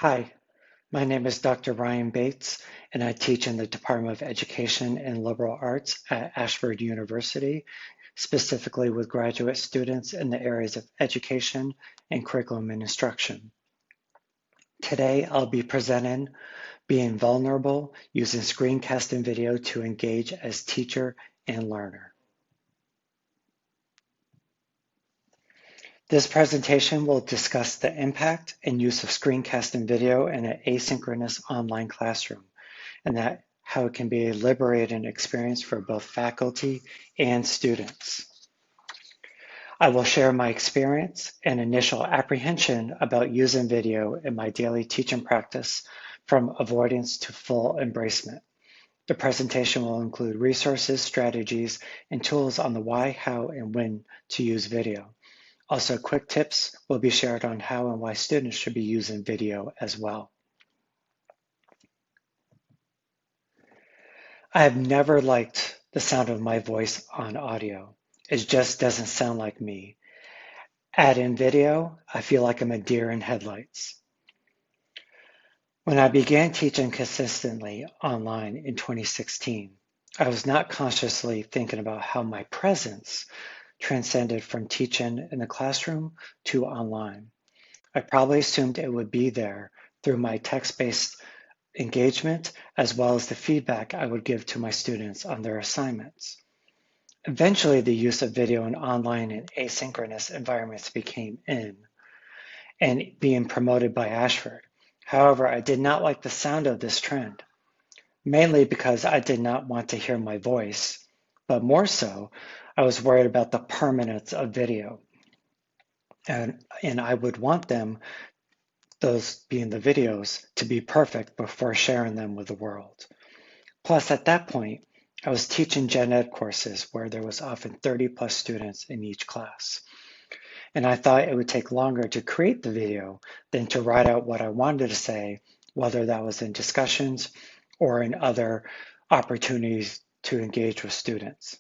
Hi, my name is Dr. Ryan Bates, and I teach in the Department of Education and Liberal Arts at Ashford University, specifically with graduate students in the areas of education and curriculum and instruction. Today, I'll be presenting Being Vulnerable using screencasting video to engage as teacher and learner. This presentation will discuss the impact and use of screencasting video in an asynchronous online classroom, and how it can be a liberating experience for both faculty and students. I will share my experience and initial apprehension about using video in my daily teaching practice from avoidance to full embracement. The presentation will include resources, strategies, and tools on the why, how, and when to use video. Also, quick tips will be shared on how and why students should be using video as well. I have never liked the sound of my voice on audio. It just doesn't sound like me. Add in video, I feel like I'm a deer in headlights. When I began teaching consistently online in 2016, I was not consciously thinking about how my presence transcended from teaching in the classroom to online. I probably assumed it would be there through my text-based engagement, as well as the feedback I would give to my students on their assignments. Eventually, the use of video in online and asynchronous environments became in and being promoted by Ashford. However, I did not like the sound of this trend, mainly because I did not want to hear my voice, but more so, I was worried about the permanence of video. And I would want them, those being the videos, to be perfect before sharing them with the world. Plus, at that point, I was teaching gen ed courses where there was often 30 plus students in each class. And I thought it would take longer to create the video than to write out what I wanted to say, whether that was in discussions or in other opportunities to engage with students.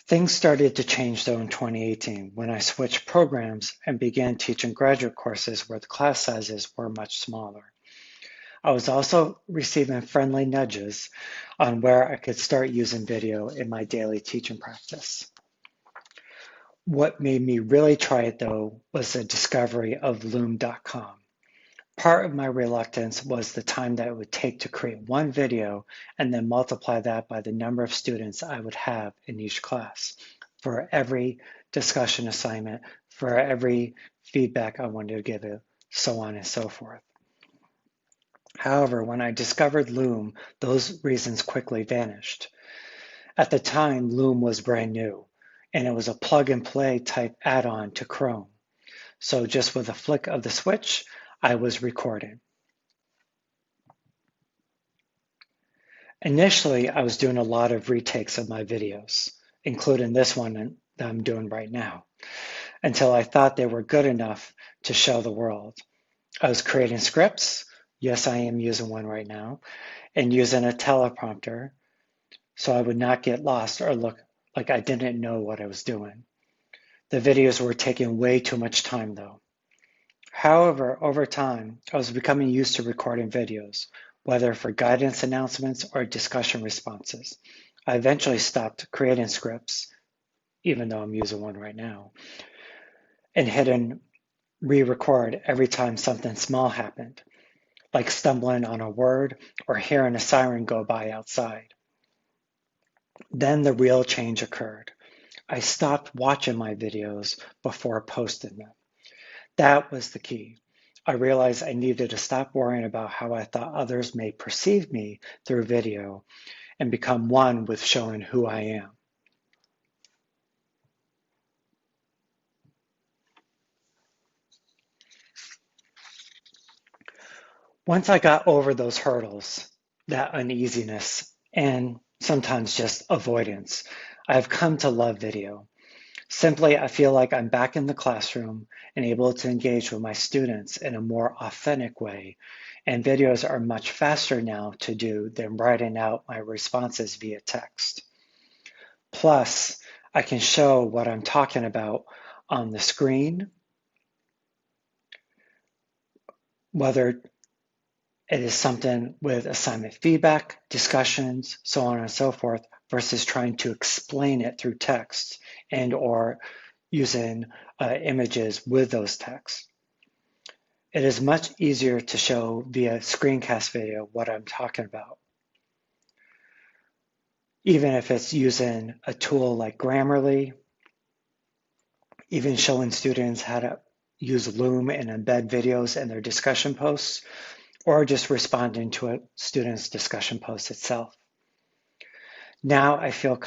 Things started to change though in 2018 when I switched programs and began teaching graduate courses where the class sizes were much smaller. I was also receiving friendly nudges on where I could start using video in my daily teaching practice. What made me really try it though was the discovery of loom.com. Part of my reluctance was the time that it would take to create one video and then multiply that by the number of students I would have in each class for every discussion assignment, for every feedback I wanted to give it, so on and so forth. However, when I discovered Loom, those reasons quickly vanished. At the time, Loom was brand new, and it was a plug and play type add-on to Chrome. So just with a flick of the switch, I was recording. Initially, I was doing a lot of retakes of my videos, including this one that I'm doing right now, until I thought they were good enough to show the world. I was creating scripts. Yes, I am using one right now, and using a teleprompter so I would not get lost or look like I didn't know what I was doing. The videos were taking way too much time though. However, over time, I was becoming used to recording videos, whether for guidance announcements or discussion responses. I eventually stopped creating scripts, even though I'm using one right now, and hitting re-record every time something small happened, like stumbling on a word or hearing a siren go by outside. Then the real change occurred. I stopped watching my videos before posting them. That was the key. I realized I needed to stop worrying about how I thought others may perceive me through video and become one with showing who I am. Once I got over those hurdles, that uneasiness, and sometimes just avoidance, I've come to love video. Simply, I feel like I'm back in the classroom and able to engage with my students in a more authentic way, and videos are much faster now to do than writing out my responses via text. Plus, I can show what I'm talking about on the screen whether it is something with assignment feedback, discussions, so on and so forth, versus trying to explain it through text and or using images with those texts. It is much easier to show via screencast video what I'm talking about. Even if it's using a tool like Grammarly, even showing students how to use Loom and embed videos in their discussion posts, or just responding to a student's discussion post itself. Now I feel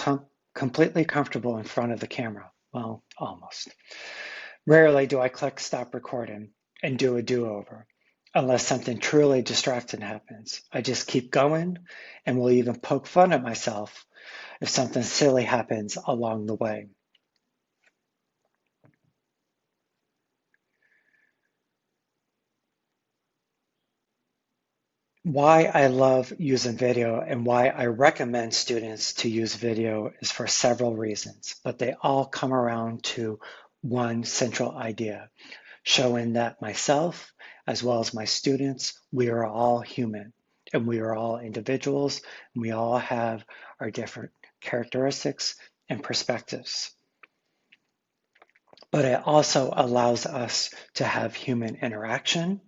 completely comfortable in front of the camera. Well, almost. Rarely do I click stop recording and do a do-over, unless something truly distracting happens. I just keep going and will even poke fun at myself if something silly happens along the way. Why I love using video and why I recommend students to use video is for several reasons, but they all come around to one central idea, showing that myself, as well as my students, we are all human and we are all individuals and we all have our different characteristics and perspectives. But it also allows us to have human interaction,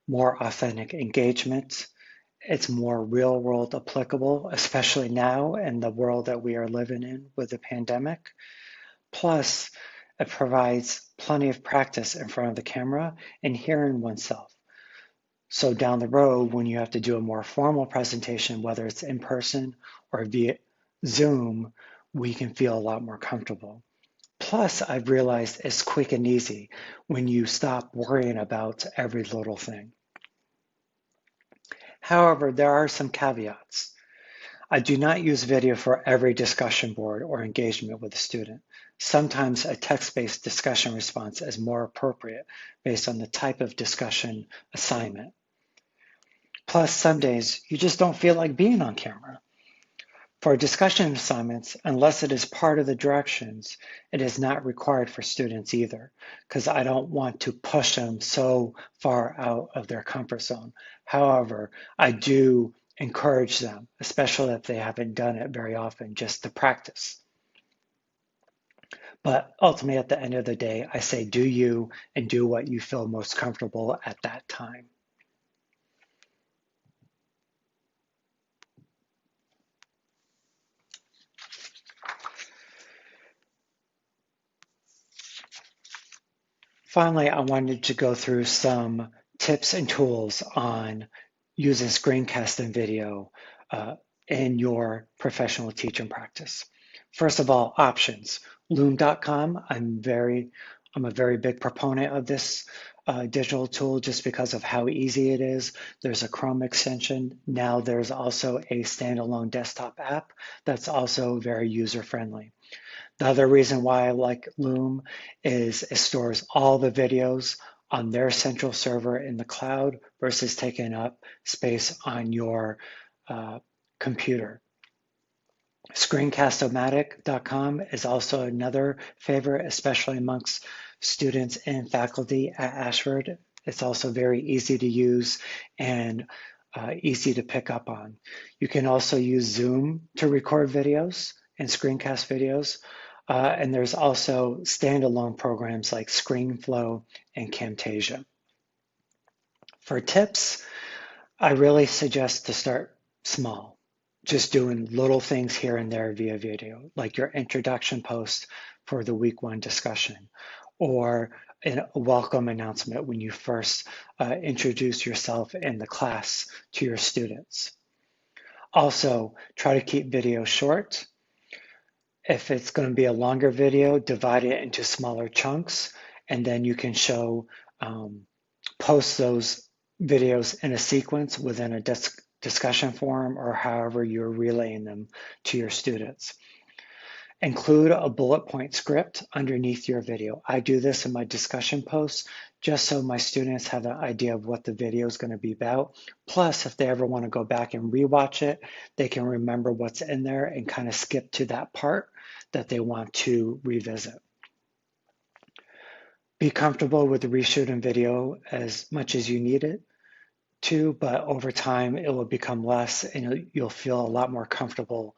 more authentic engagement. It's more real world applicable, especially now in the world that we are living in with the pandemic. Plus, it provides plenty of practice in front of the camera and hearing oneself. So down the road, when you have to do a more formal presentation, whether it's in person or via Zoom, we can feel a lot more comfortable. Plus, I've realized it's quick and easy when you stop worrying about every little thing. However, there are some caveats. I do not use video for every discussion board or engagement with a student. Sometimes a text-based discussion response is more appropriate based on the type of discussion assignment. Plus, some days you just don't feel like being on camera. For discussion assignments, unless it is part of the directions, it is not required for students either, because I don't want to push them so far out of their comfort zone. However, I do encourage them, especially if they haven't done it very often, just to practice. But ultimately, at the end of the day, I say do you and do what you feel most comfortable at that time. Finally, I wanted to go through some tips and tools on using screencasting video in your professional teaching practice. First of all, options. Loom.com, I'm a very big proponent of this digital tool just because of how easy it is. There's a Chrome extension. Now there's also a standalone desktop app that's also very user-friendly. The other reason why I like Loom is it stores all the videos on their central server in the cloud versus taking up space on your computer. Screencast-O-Matic.com is also another favorite, especially amongst students and faculty at Ashford. It's also very easy to use and easy to pick up on. You can also use Zoom to record videos and screencast videos. And there's also standalone programs like ScreenFlow and Camtasia. For tips, I really suggest to start small, just doing little things here and there via video, like your introduction post for the week 1 discussion, or a welcome announcement when you first introduce yourself in the class to your students. Also, try to keep videos short. If it's going to be a longer video, divide it into smaller chunks, and then you can post those videos in a sequence within a discussion forum or however you're relaying them to your students. Include a bullet point script underneath your video. I do this in my discussion posts just so my students have an idea of what the video is going to be about. Plus, if they ever want to go back and rewatch it, they can remember what's in there and kind of skip to that part that they want to revisit. Be comfortable with the reshooting video as much as you need it to, but over time it will become less and you'll feel a lot more comfortable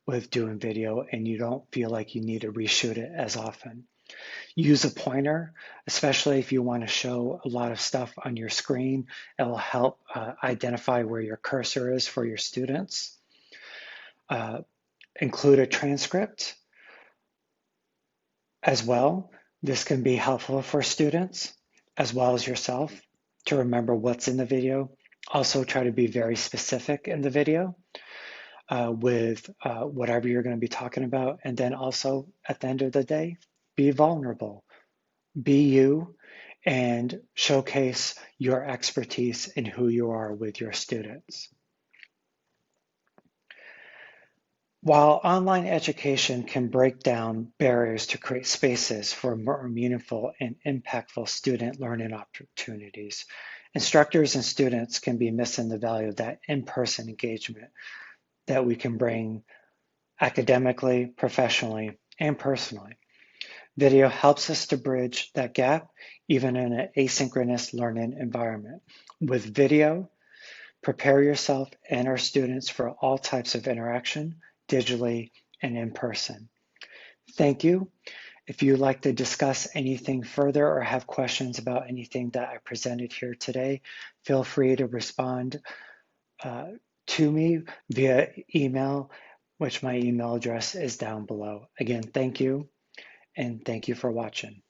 with doing video and you don't feel like you need to reshoot it as often. Use a pointer, especially if you want to show a lot of stuff on your screen. It will help identify where your cursor is for your students. Include a transcript as well. This can be helpful for students as well as yourself to remember what's in the video. Also try to be very specific in the video with whatever you're going to be talking about. And then also at the end of the day, be vulnerable, be you, and showcase your expertise in who you are with your students. While online education can break down barriers to create spaces for more meaningful and impactful student learning opportunities, instructors and students can be missing the value of that in-person engagement that we can bring academically, professionally, and personally. Video helps us to bridge that gap, even in an asynchronous learning environment. With video, prepare yourself and our students for all types of interaction, digitally and in person. Thank you. If you'd like to discuss anything further or have questions about anything that I presented here today, feel free to respond to me via email, which my email address is down below. Again, thank you, and thank you for watching.